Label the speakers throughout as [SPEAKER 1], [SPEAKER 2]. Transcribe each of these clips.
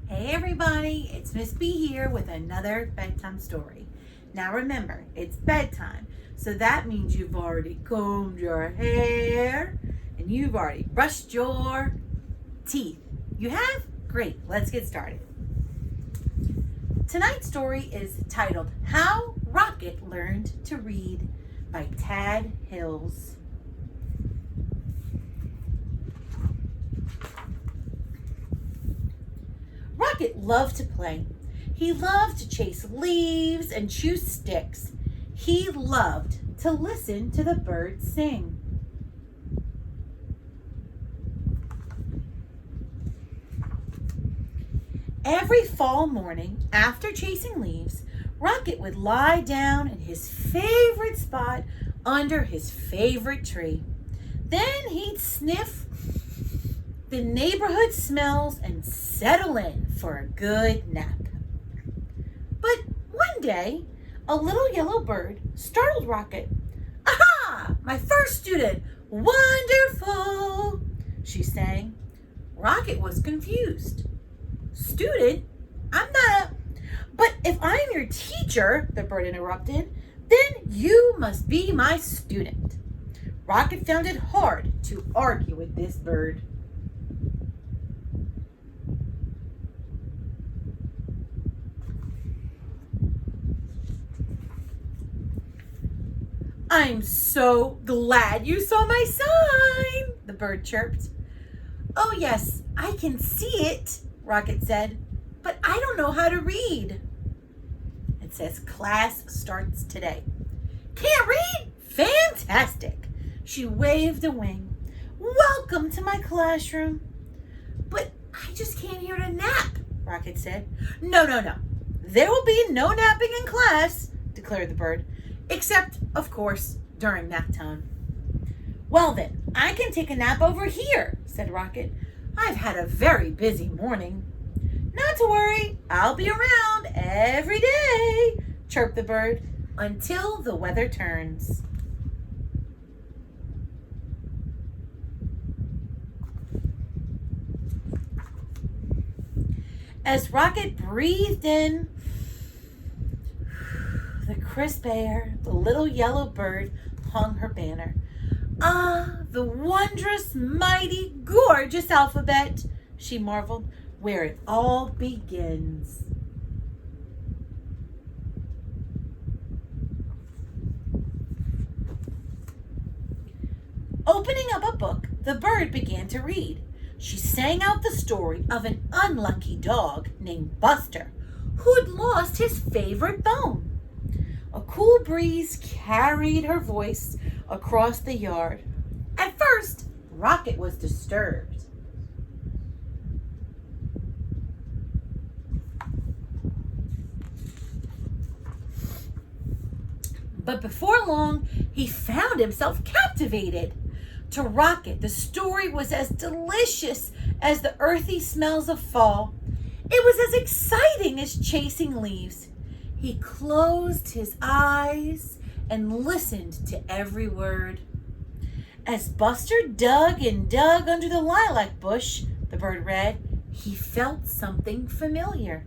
[SPEAKER 1] Hey everybody, it's Ms.B here with another bedtime story. Now remember, it's bedtime, so that means you've already combed your hair and you've already brushed your teeth. You have? Great, let's get started. Tonight's story is titled How Rocket Learned to Read by Tad Hills. Rocket loved to play. He loved to chase leaves and chew sticks. He loved to listen to the birds sing. Every fall morning, after chasing leaves, Rocket would lie down in his favorite spot under his favorite tree. Then he'd sniff the neighborhood smells and settle in for a good nap. But one day, a little yellow bird startled Rocket. "Aha! My first student! Wonderful!" she sang. Rocket was confused. "Student? I'm not a..." "But if I'm your teacher," the bird interrupted, "then you must be my student." Rocket found it hard to argue with this bird. "I'm so glad you saw my sign," the bird chirped. "Oh yes, I can see it," Rocket said, "but I don't know how to read." "It says class starts today." "Can't read? Fantastic." She waved a wing. "Welcome to my classroom." "But I just came here to nap," Rocket said. No. There will be no napping in class," declared the bird. "Except, of course, during nap time." "Well then, I can take a nap over here," said Rocket. "I've had a very busy morning." "Not to worry, I'll be around every day," chirped the bird, "until the weather turns." As Rocket breathed in the crisp air, the little yellow bird hung her banner. "Ah, the wondrous, mighty, gorgeous alphabet," she marveled, "where it all begins." Opening up a book, the bird began to read. She sang out the story of an unlucky dog named Buster who had lost his favorite bone. A cool breeze carried her voice across the yard. At first, Rocket was disturbed. But before long, he found himself captivated. To Rocket, the story was as delicious as the earthy smells of fall. It was as exciting as chasing leaves. He closed his eyes and listened to every word. As Buster dug and dug under the lilac bush, the bird read, he felt something familiar.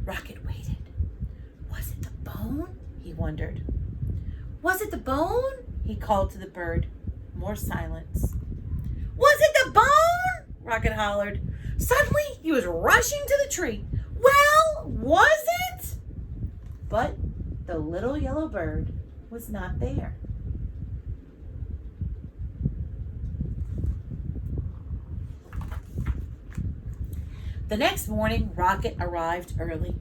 [SPEAKER 1] Rocket waited. Was it the bone? He wondered. Was it the bone? He called to the bird. More silence. Was it the bone? Rocket hollered. Suddenly, he was rushing to the tree. Well, was it? But the little yellow bird was not there. The next morning, Rocket arrived early.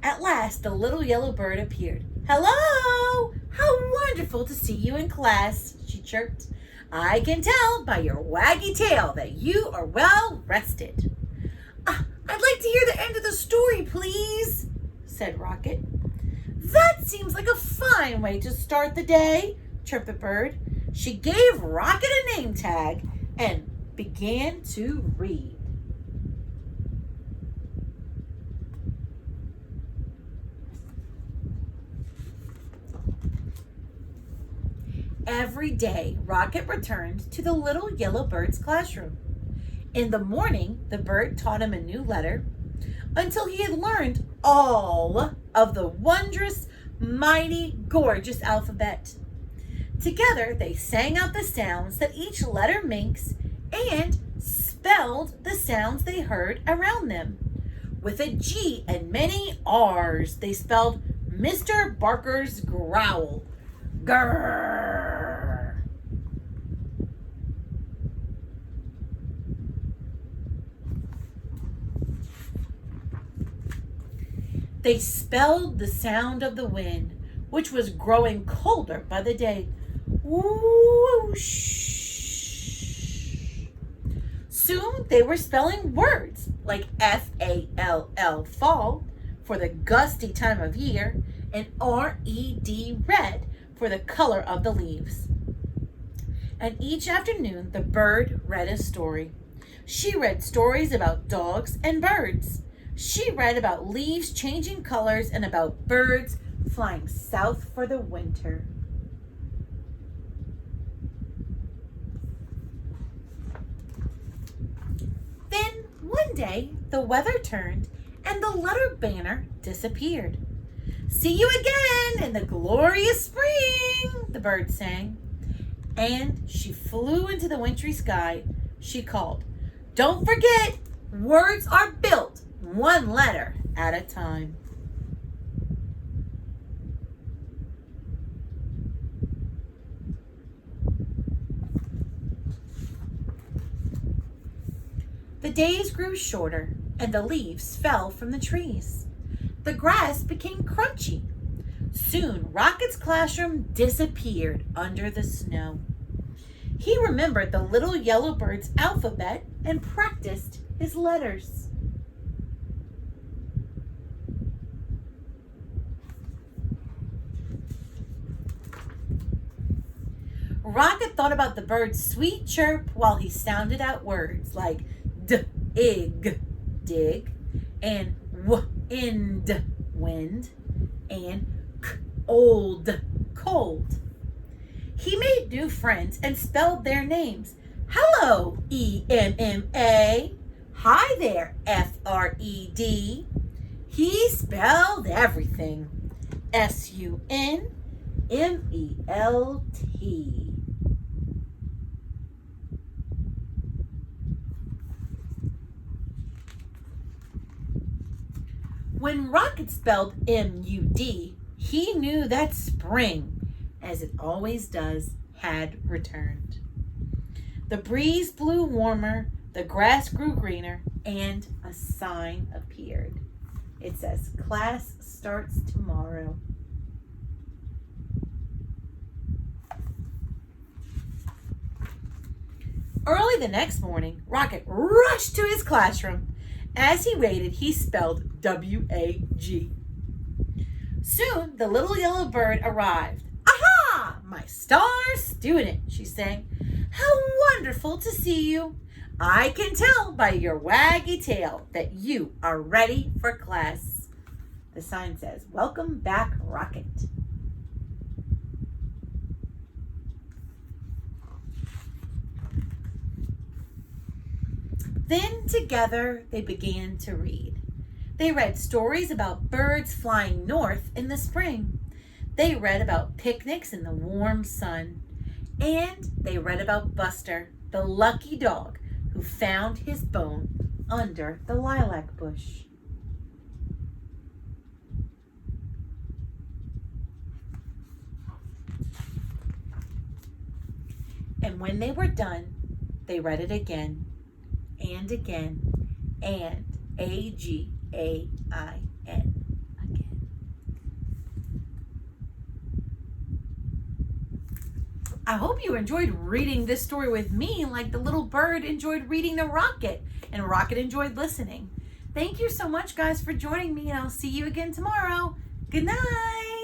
[SPEAKER 1] At last, the little yellow bird appeared. "Hello! How wonderful to see you in class," she chirped. "I can tell by your waggy tail that you are well rested." "I'd like to hear the end of the story, please," said Rocket. "That seems like a fine way to start the day," chirped the bird. She gave Rocket a name tag and began to read. Every day, Rocket returned to the little yellow bird's classroom. In the morning, the bird taught him a new letter until he had learned all of the wondrous, mighty, gorgeous alphabet. Together, they sang out the sounds that each letter makes and spelled the sounds they heard around them. With a G and many R's, they spelled Mr. Barker's growl. Grrr. They spelled the sound of the wind, which was growing colder by the day. Whoosh. Soon they were spelling words like F-A-L-L, fall, for the gusty time of year, and R-E-D, red, for the color of the leaves. And each afternoon, the bird read a story. She read stories about dogs and birds. She read about leaves changing colors and about birds flying south for the winter. Then one day the weather turned and the letter banner disappeared. "See you again in the glorious spring," the bird sang. And she flew into the wintry sky. She called, "Don't forget, words are built one letter at a time." The days grew shorter and the leaves fell from the trees. The grass became crunchy. Soon Rocket's classroom disappeared under the snow. He remembered the little yellow bird's alphabet and practiced his letters. Rocket thought about the bird's sweet chirp while he sounded out words like d-ig, dig, and w-ind, wind, and k-old, cold. He made new friends and spelled their names. Hello, E-M-M-A. Hi there, F-R-E-D. He spelled everything. S-U-N-M-E-L-T. When Rocket spelled M-U-D, he knew that spring, as it always does, had returned. The breeze blew warmer, the grass grew greener, and a sign appeared. It says, "Class starts tomorrow." Early the next morning, Rocket rushed to his classroom. As he waited, he spelled W-A-G. Soon, the little yellow bird arrived. "Aha, my star student," she sang. "How wonderful to see you. I can tell by your waggy tail that you are ready for class." The sign says, "Welcome back, Rocket." Then together they began to read. They read stories about birds flying north in the spring. They read about picnics in the warm sun. And they read about Buster, the lucky dog who found his bone under the lilac bush. And when they were done, they read it again and again and A-G-A-I-N again. I hope you enjoyed reading this story with me like the little bird enjoyed reading to Rocket and Rocket enjoyed listening. Thank you so much, guys, for joining me, and I'll see you again tomorrow. Good night.